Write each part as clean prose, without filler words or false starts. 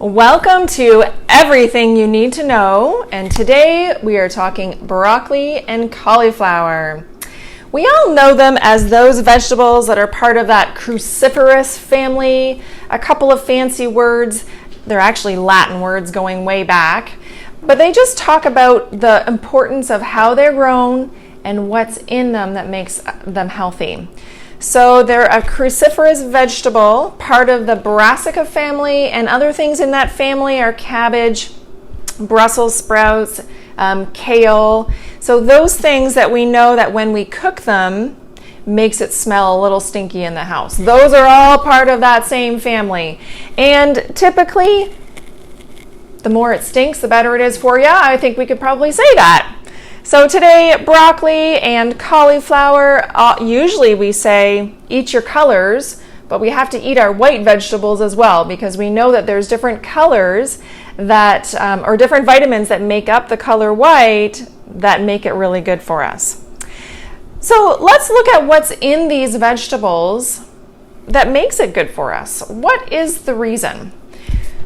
Welcome to Everything You Need to Know, and today we are talking broccoli and cauliflower. We all know them as those vegetables that are part of that cruciferous family. A couple of fancy words, they're actually Latin words going way back, but they just talk about the importance of how they're grown and what's in them that makes them healthy. So they're a cruciferous vegetable, part of the brassica family, and other things in that family are cabbage, Brussels sprouts, kale. So those things that we know that when we cook them makes it smell a little stinky in the house. Those are all part of that same family. And typically, the more it stinks, the better it is for you. I think we could probably say that. So today, broccoli and cauliflower, usually we say eat your colors, but we have to eat our white vegetables as well because we know that there's different colors that, or different vitamins that make up the color white that make it really good for us. So let's look at what's in these vegetables that makes it good for us. What is the reason?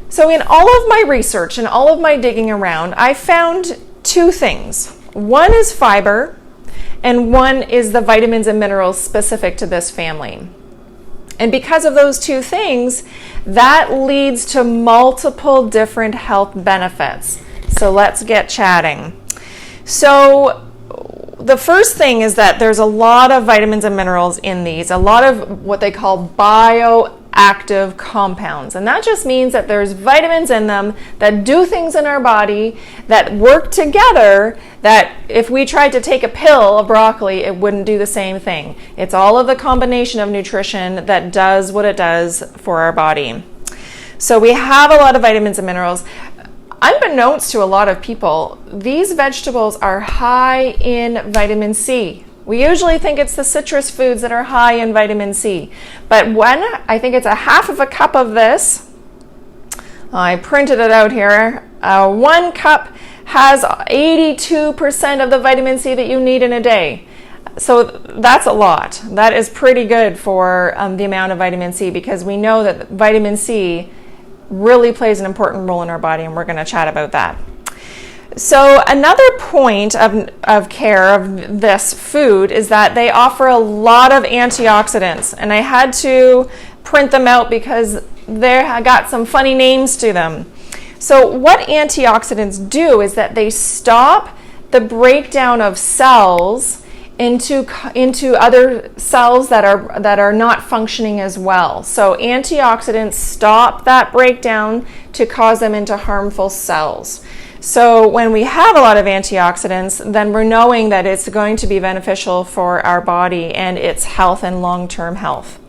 So in all of my research and all of my digging around, I found two things. One is fiber, and one is the vitamins and minerals specific to this family. And because of those two things, that leads to multiple different health benefits. So let's get chatting. So the first thing is that there's a lot of vitamins and minerals in these, a lot of what they call bioactive compounds. And that just means that there's vitamins in them that do things in our body that work together that if we tried to take a pill of broccoli, it wouldn't do the same thing. It's all of the combination of nutrition that does what it does for our body. So we have a lot of vitamins and minerals. Unbeknownst to a lot of people, these vegetables are high in vitamin C. We usually think it's the citrus foods that are high in vitamin C. But when I think it's a half of a cup of this, I printed it out here, 1 cup has 82% of the vitamin C that you need in a day. So that's a lot. That is pretty good for the amount of vitamin C because we know that vitamin C really plays an important role in our body, and we're going to chat about that. So another point of care of this food is that they offer a lot of antioxidants, and I had to print them out because they got some funny names to them. So what antioxidants do is that they stop the breakdown of cells into other cells that are not functioning as well. So antioxidants stop that breakdown to cause them into harmful cells. So when we have a lot of antioxidants, then we're knowing that it's going to be beneficial for our body and its health and long-term health.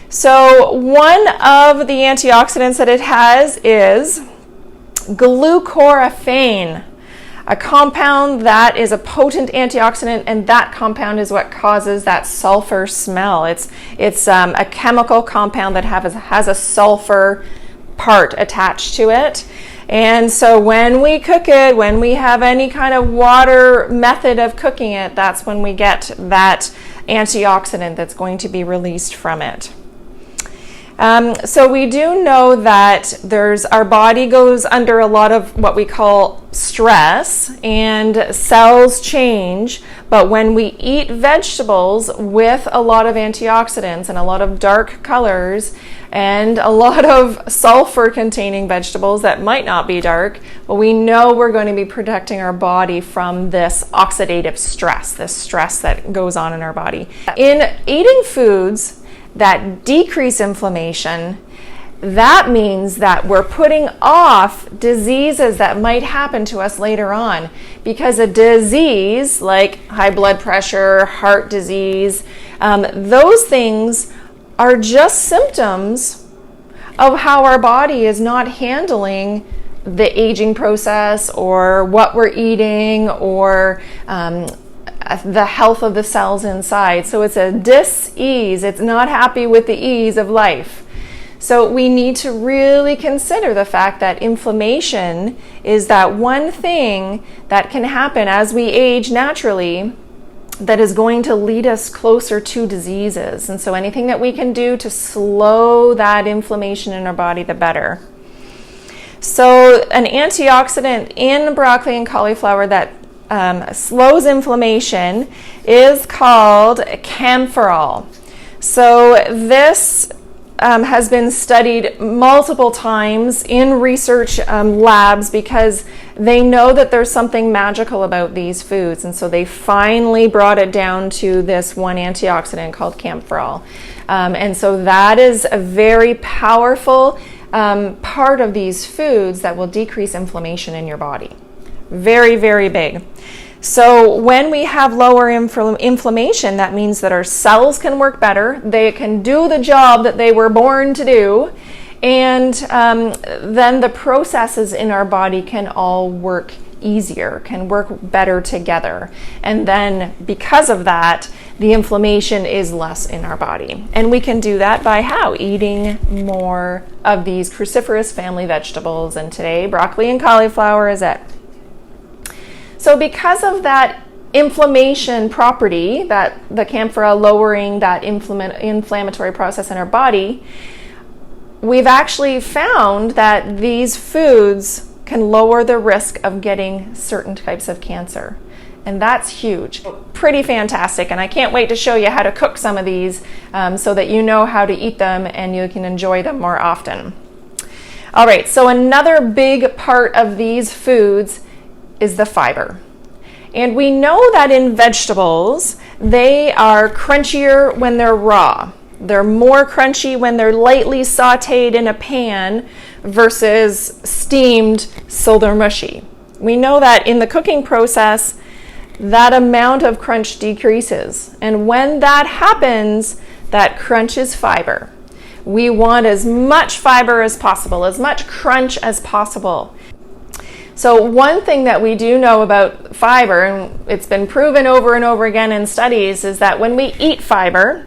So one of the antioxidants that it has is glucoraphane, a compound that is a potent antioxidant, and that compound is what causes that sulfur smell. It's a chemical compound that has a sulfur part attached to it. And so when we cook it, when we have any kind of water method of cooking it, that's when we get that antioxidant that's going to be released from it. So we do know that our body goes under a lot of what we call stress and cells change, but when we eat vegetables with a lot of antioxidants and a lot of dark colors and a lot of sulfur containing vegetables that might not be dark, well, we know we're going to be protecting our body from this oxidative stress, this stress that goes on in our body. In eating foods that decrease inflammation, that means that we're putting off diseases that might happen to us later on, because a disease like high blood pressure, heart disease, those things are just symptoms of how our body is not handling the aging process or what we're eating or the health of the cells inside. So it's a dis-ease. It's not happy with the ease of life. So we need to really consider the fact that inflammation is that one thing that can happen as we age naturally that is going to lead us closer to diseases. And so anything that we can do to slow that inflammation in our body, the better. So an antioxidant in broccoli and cauliflower that slows inflammation is called camphorol. So this has been studied multiple times in research labs because they know that there's something magical about these foods, and so they finally brought it down to this one antioxidant called camphorol. And so that is a very powerful part of these foods that will decrease inflammation in your body. Very, very big. So when we have lower inflammation, that means that our cells can work better, they can do the job that they were born to do, and then the processes in our body can all work easier, can work better together. And then because of that, the inflammation is less in our body. And we can do that by how? Eating more of these cruciferous family vegetables, and today broccoli and cauliflower is it. So because of that inflammation property, that the camphorol lowering that inflammatory process in our body, we've actually found that these foods can lower the risk of getting certain types of cancer. And that's huge. Pretty fantastic. And I can't wait to show you how to cook some of these so that you know how to eat them and you can enjoy them more often. All right, so another big part of these foods is the fiber. And we know that in vegetables, they are crunchier when they're raw. They're more crunchy when they're lightly sauteed in a pan versus steamed, so they're mushy. We know that in the cooking process, that amount of crunch decreases. And when that happens, that crunch is fiber. We want as much fiber as possible, as much crunch as possible. So one thing that we do know about fiber, and it's been proven over and over again in studies, is that when we eat fiber,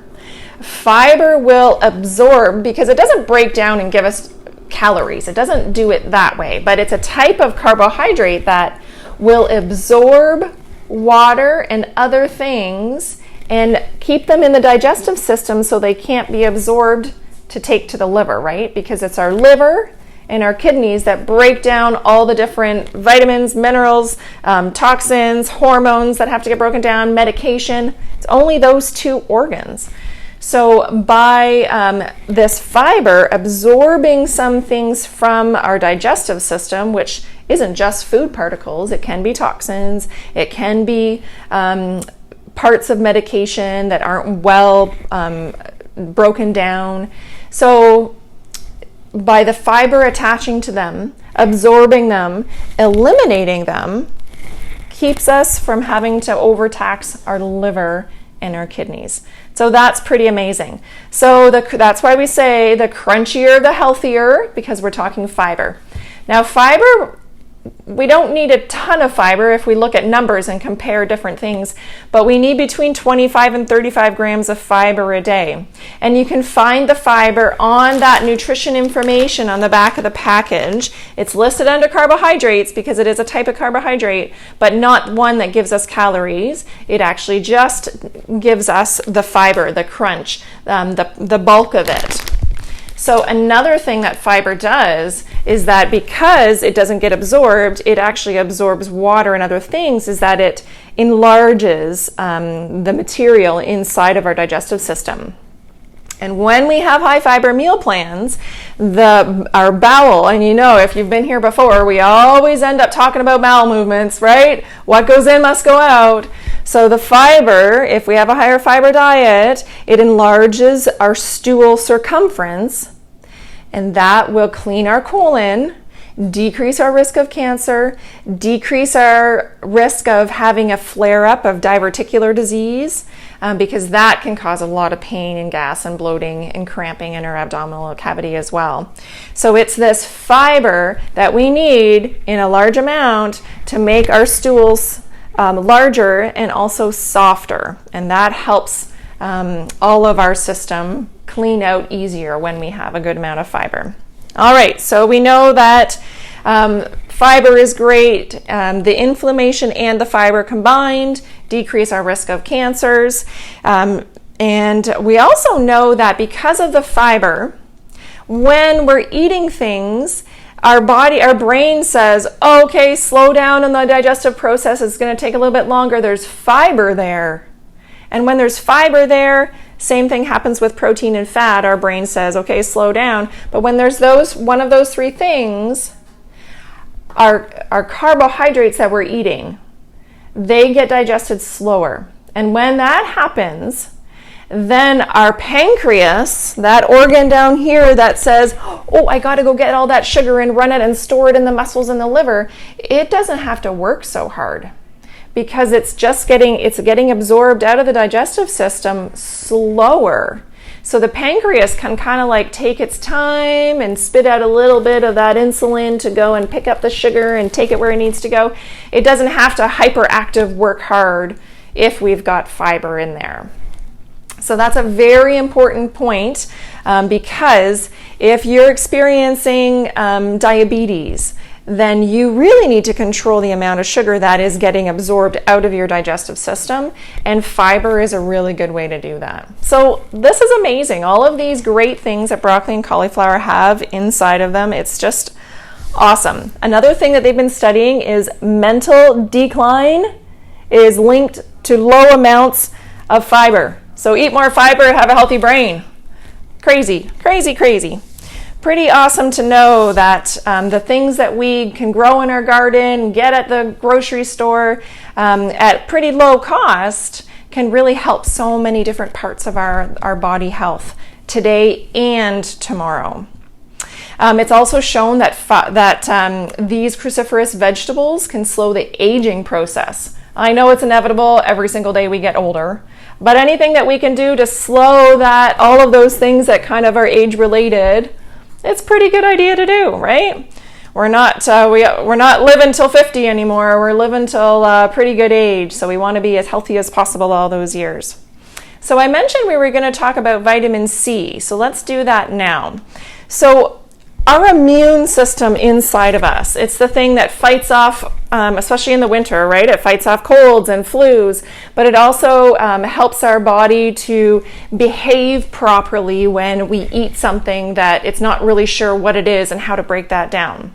fiber will absorb, because it doesn't break down and give us calories. It doesn't do it that way, but it's a type of carbohydrate that will absorb water and other things and keep them in the digestive system so they can't be absorbed to take to the liver, right? Because it's our liver and our kidneys that break down all the different vitamins, minerals, toxins, hormones that have to get broken down, medication. It's only those two organs. So by this fiber absorbing some things from our digestive system, which isn't just food particles, it can be toxins, it can be parts of medication that aren't well broken down. So by the fiber attaching to them, absorbing them, eliminating them, keeps us from having to overtax our liver and our kidneys. So that's pretty amazing. So that's why we say the crunchier, the healthier, because we're talking fiber. Now fiber, we don't need a ton of fiber if we look at numbers and compare different things, but we need between 25 and 35 grams of fiber a day. And you can find the fiber on that nutrition information on the back of the package. It's listed under carbohydrates because it is a type of carbohydrate, but not one that gives us calories. It actually just gives us the fiber, the crunch, the bulk of it. So another thing that fiber does is that because it doesn't get absorbed, it actually absorbs water and other things, is that it enlarges the material inside of our digestive system. And when we have high fiber meal plans, our bowel, and you know, if you've been here before, we always end up talking about bowel movements, right? What goes in must go out. So the fiber, if we have a higher fiber diet, it enlarges our stool circumference, and that will clean our colon, decrease our risk of cancer, decrease our risk of having a flare-up of diverticular disease, because that can cause a lot of pain and gas and bloating and cramping in our abdominal cavity as well. So it's this fiber that we need in a large amount to make our stools larger and also softer, and that helps all of our system clean out easier when we have a good amount of fiber. All right, so we know that fiber is great. The inflammation and the fiber combined decrease our risk of cancers. And we also know that because of the fiber, when we're eating things, our brain says, okay, slow down in the digestive process. It's going to take a little bit longer. There's fiber there. And when there's fiber there, same thing happens with protein and fat. Our brain says, okay, slow down. But when there's one of those three things, our carbohydrates that we're eating, they get digested slower. And when that happens, then our pancreas, that organ down here that says, oh, I got to go get all that sugar and run it and store it in the muscles in the liver, it doesn't have to work so hard because it's getting absorbed out of the digestive system slower. So the pancreas can kind of like take its time and spit out a little bit of that insulin to go and pick up the sugar and take it where it needs to go. It doesn't have to hyperactive work hard if we've got fiber in there. So that's a very important point because if you're experiencing diabetes, then you really need to control the amount of sugar that is getting absorbed out of your digestive system, and fiber is a really good way to do that. So this is amazing. All of these great things that broccoli and cauliflower have inside of them, it's just awesome. Another thing that they've been studying is mental decline is linked to low amounts of fiber. So eat more fiber, have a healthy brain. Crazy, crazy, crazy. Pretty awesome to know that the things that we can grow in our garden, get at the grocery store at pretty low cost can really help so many different parts of our body health today and tomorrow. It's also shown that these cruciferous vegetables can slow the aging process. I know it's inevitable every single day we get older, but anything that we can do to slow that, all of those things that kind of are age related, it's a pretty good idea to do, right? We're not living till 50 anymore. We're living till a pretty good age, so we want to be as healthy as possible all those years. So I mentioned we were going to talk about vitamin C, so let's do that now. So our immune system inside of us, it's the thing that fights off, especially in the winter, right? It fights off colds and flus, but it also helps our body to behave properly when we eat something that it's not really sure what it is and how to break that down.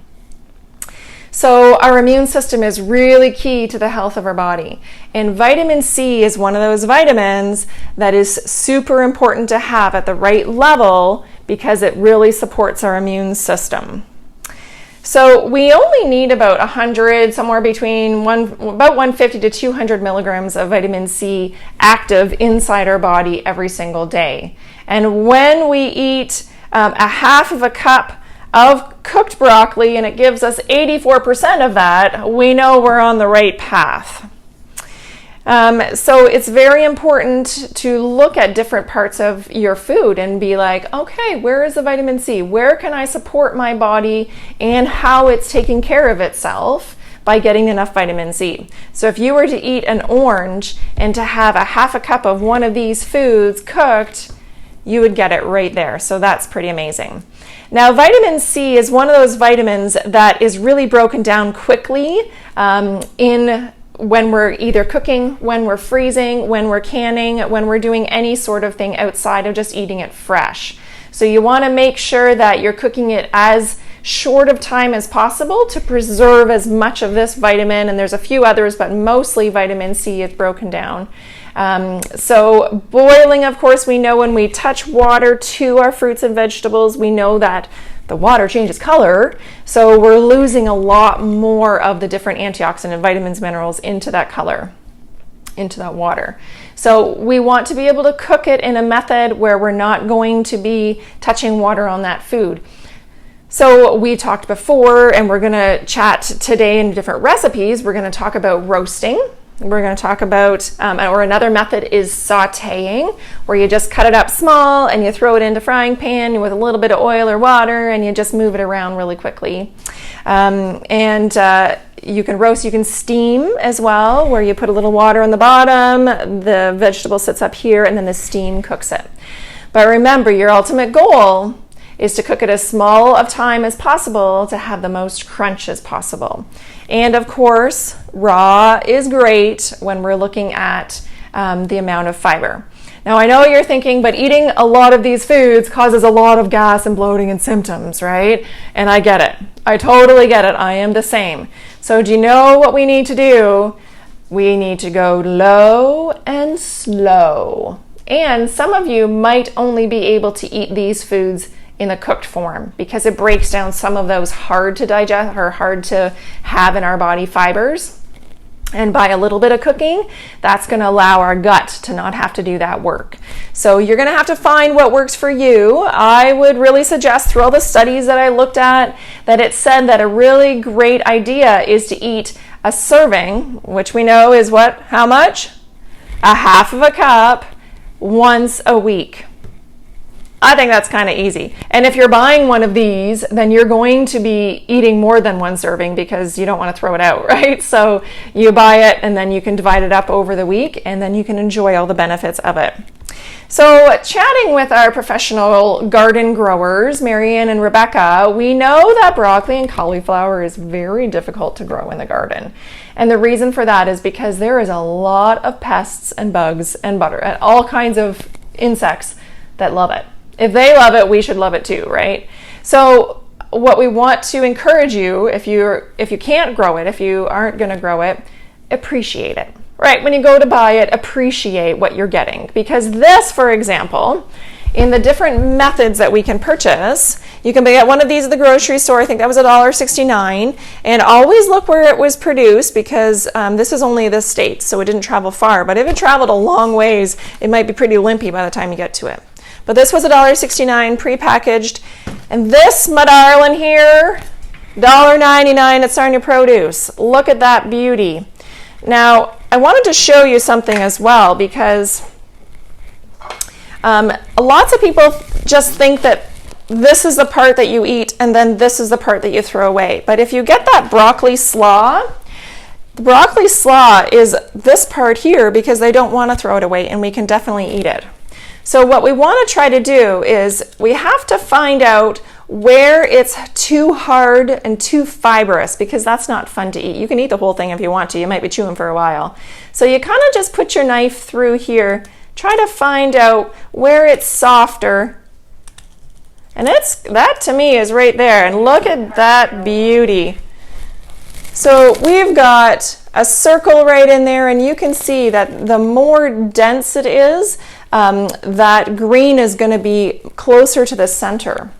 So our immune system is really key to the health of our body. And vitamin C is one of those vitamins that is super important to have at the right level because it really supports our immune system. So we only need about 100, somewhere between about 150 to 200 milligrams of vitamin C active inside our body every single day. And when we eat a half of a cup of cooked broccoli and it gives us 84% of that, we know we're on the right path. So it's very important to look at different parts of your food and be like, okay, where is the vitamin C? Where can I support my body and how it's taking care of itself by getting enough vitamin C? So if you were to eat an orange and to have a half a cup of one of these foods cooked, you would get it right there. So that's pretty amazing. Now, vitamin C is one of those vitamins that is really broken down quickly when we're either cooking, when we're freezing, when we're canning, when we're doing any sort of thing outside of just eating it fresh. So you want to make sure that you're cooking it as short of time as possible to preserve as much of this vitamin, and there's a few others, but mostly vitamin C is broken down. So boiling, of course, we know when we touch water to our fruits and vegetables, we know that the water changes color, so we're losing a lot more of the different antioxidant vitamins, minerals into that color, into that water. So we want to be able to cook it in a method where we're not going to be touching water on that food. So we talked before, and we're going to chat today in different recipes. We're going to talk about roasting. We're going to talk about, or another method is sautéing, where you just cut it up small and you throw it into frying pan with a little bit of oil or water and you just move it around really quickly. You can roast, you can steam as well, where you put a little water on the bottom, the vegetable sits up here, and then the steam cooks it. But remember, your ultimate goal is to cook it as small of time as possible to have the most crunch as possible. And of course, raw is great when we're looking at the amount of fiber. Now I know what you're thinking, but eating a lot of these foods causes a lot of gas and bloating and symptoms, right? And I get it. I totally get it. I am the same. So do you know what we need to do? We need to go low and slow. And some of you might only be able to eat these foods in the cooked form because it breaks down some of those hard to digest or hard to have in our body fibers. And by a little bit of cooking, that's going to allow our gut to not have to do that work. So you're going to have to find what works for you. I would really suggest through all the studies that I looked at that it said that a really great idea is to eat a serving, which we know is what? How much? A half of a cup once a week. I think that's kind of easy. And if you're buying one of these, then you're going to be eating more than one serving because you don't want to throw it out, right? So you buy it and then you can divide it up over the week and then you can enjoy all the benefits of it. So chatting with our professional garden growers, Marianne and Rebecca, we know that broccoli and cauliflower is very difficult to grow in the garden. And the reason for that is because there is a lot of pests and bugs and butter and all kinds of insects that love it. If they love it, we should love it too, right? So what we want to encourage you, if you can't grow it, if you aren't going to grow it, appreciate it, right? When you go to buy it, appreciate what you're getting. Because this, for example, in the different methods that we can purchase, you can get one of these at the grocery store. I think that was $1.69. And always look where it was produced because this is only the States, so it didn't travel far. But if it traveled a long ways, it might be pretty limpy by the time you get to it. But this was $1.69 prepackaged. And this, my darling here, $1.99 at Sarnia Produce. Look at that beauty. Now, I wanted to show you something as well because lots of people just think that this is the part that you eat and then this is the part that you throw away. But if you get that broccoli slaw, the broccoli slaw is this part here because they don't want to throw it away and we can definitely eat it. So what we want to try to do is we have to find out where it's too hard and too fibrous because that's not fun to eat. You can eat the whole thing if you want to. You might be chewing for a while. So you kind of just put your knife through here, try to find out where it's softer. And that to me is right there. And look at that beauty. So we've got a circle right in there and you can see that the more dense it is, that green is going to be closer to the center.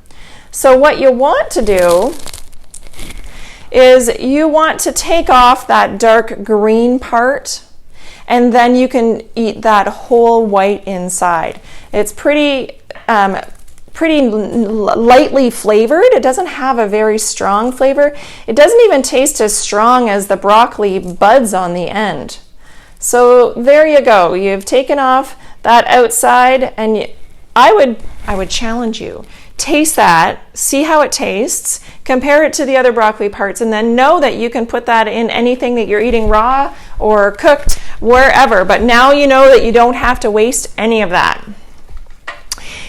So what you want to do is you want to take off that dark green part and then you can eat that whole white inside. It's pretty lightly flavored. It doesn't have a very strong flavor. It doesn't even taste as strong as the broccoli buds on the end. So there you go. You've taken off that outside and I would challenge you. Taste that, see how it tastes, compare it to the other broccoli parts, and then know that you can put that in anything that you're eating raw or cooked, wherever. But now you know that you don't have to waste any of that.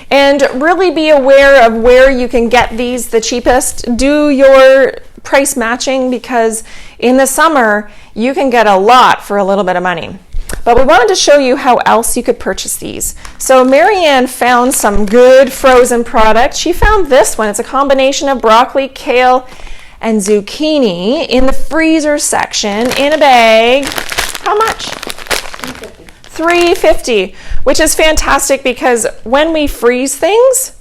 And really be aware of where you can get these the cheapest. Do your price matching because in the summer you can get a lot for a little bit of money. But we wanted to show you how else you could purchase these. So Marianne found some good frozen products. She found this one. It's a combination of broccoli, kale, and zucchini in the freezer section in a bag. How much? $3.50, which is fantastic because when we freeze things,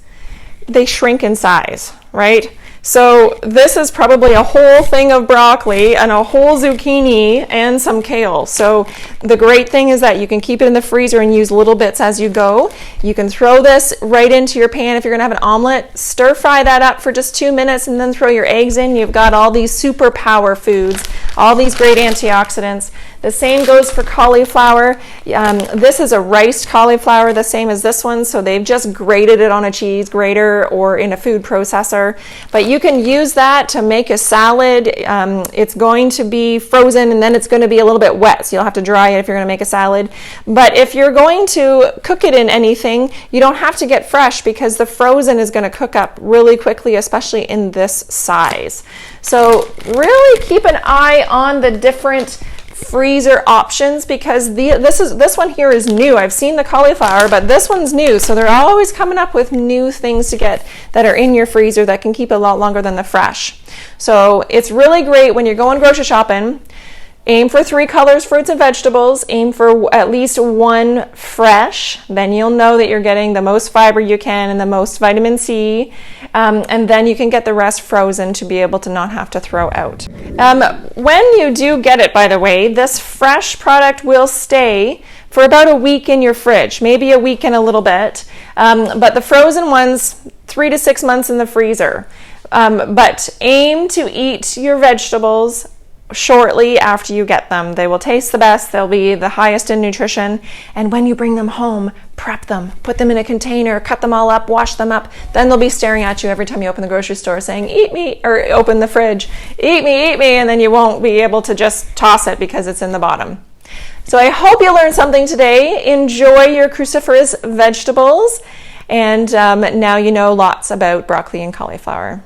they shrink in size, right? So this is probably a whole thing of broccoli and a whole zucchini and some kale. So the great thing is that you can keep it in the freezer and use little bits as you go. You can throw this right into your pan if you're gonna have an omelet, stir fry that up for just 2 minutes and then throw your eggs in. You've got all these superpower foods, all these great antioxidants. The same goes for cauliflower. This is a riced cauliflower, the same as this one, so they've just grated it on a cheese grater or in a food processor. But you can use that to make a salad. It's going to be frozen and then it's going to be a little bit wet, so you'll have to dry it if you're going to make a salad. But if you're going to cook it in anything, you don't have to get fresh because the frozen is going to cook up really quickly, especially in this size. So really keep an eye on the different freezer options, because this one here is new. I've seen the cauliflower, but this one's new, so they're always coming up with new things to get that are in your freezer that can keep a lot longer than the fresh. So it's really great when you're going grocery shopping. Aim for 3 colors, fruits and vegetables. Aim for at least 1 fresh. Then you'll know that you're getting the most fiber you can and the most vitamin C. And then you can get the rest frozen to be able to not have to throw out. When you do get it, by the way, this fresh product will stay for about a week in your fridge, maybe a week and a little bit. But the frozen ones, 3 to 6 months in the freezer. But aim to eat your vegetables shortly after you get them. They will taste the best, they'll be the highest in nutrition, and when you bring them home, prep them, put them in a container, cut them all up, wash them up. Then they'll be staring at you every time you open the grocery store saying, eat me, or open the fridge, eat me, and then you won't be able to just toss it because it's in the bottom. So I hope you learned something today. Enjoy your cruciferous vegetables, and now you know lots about broccoli and cauliflower.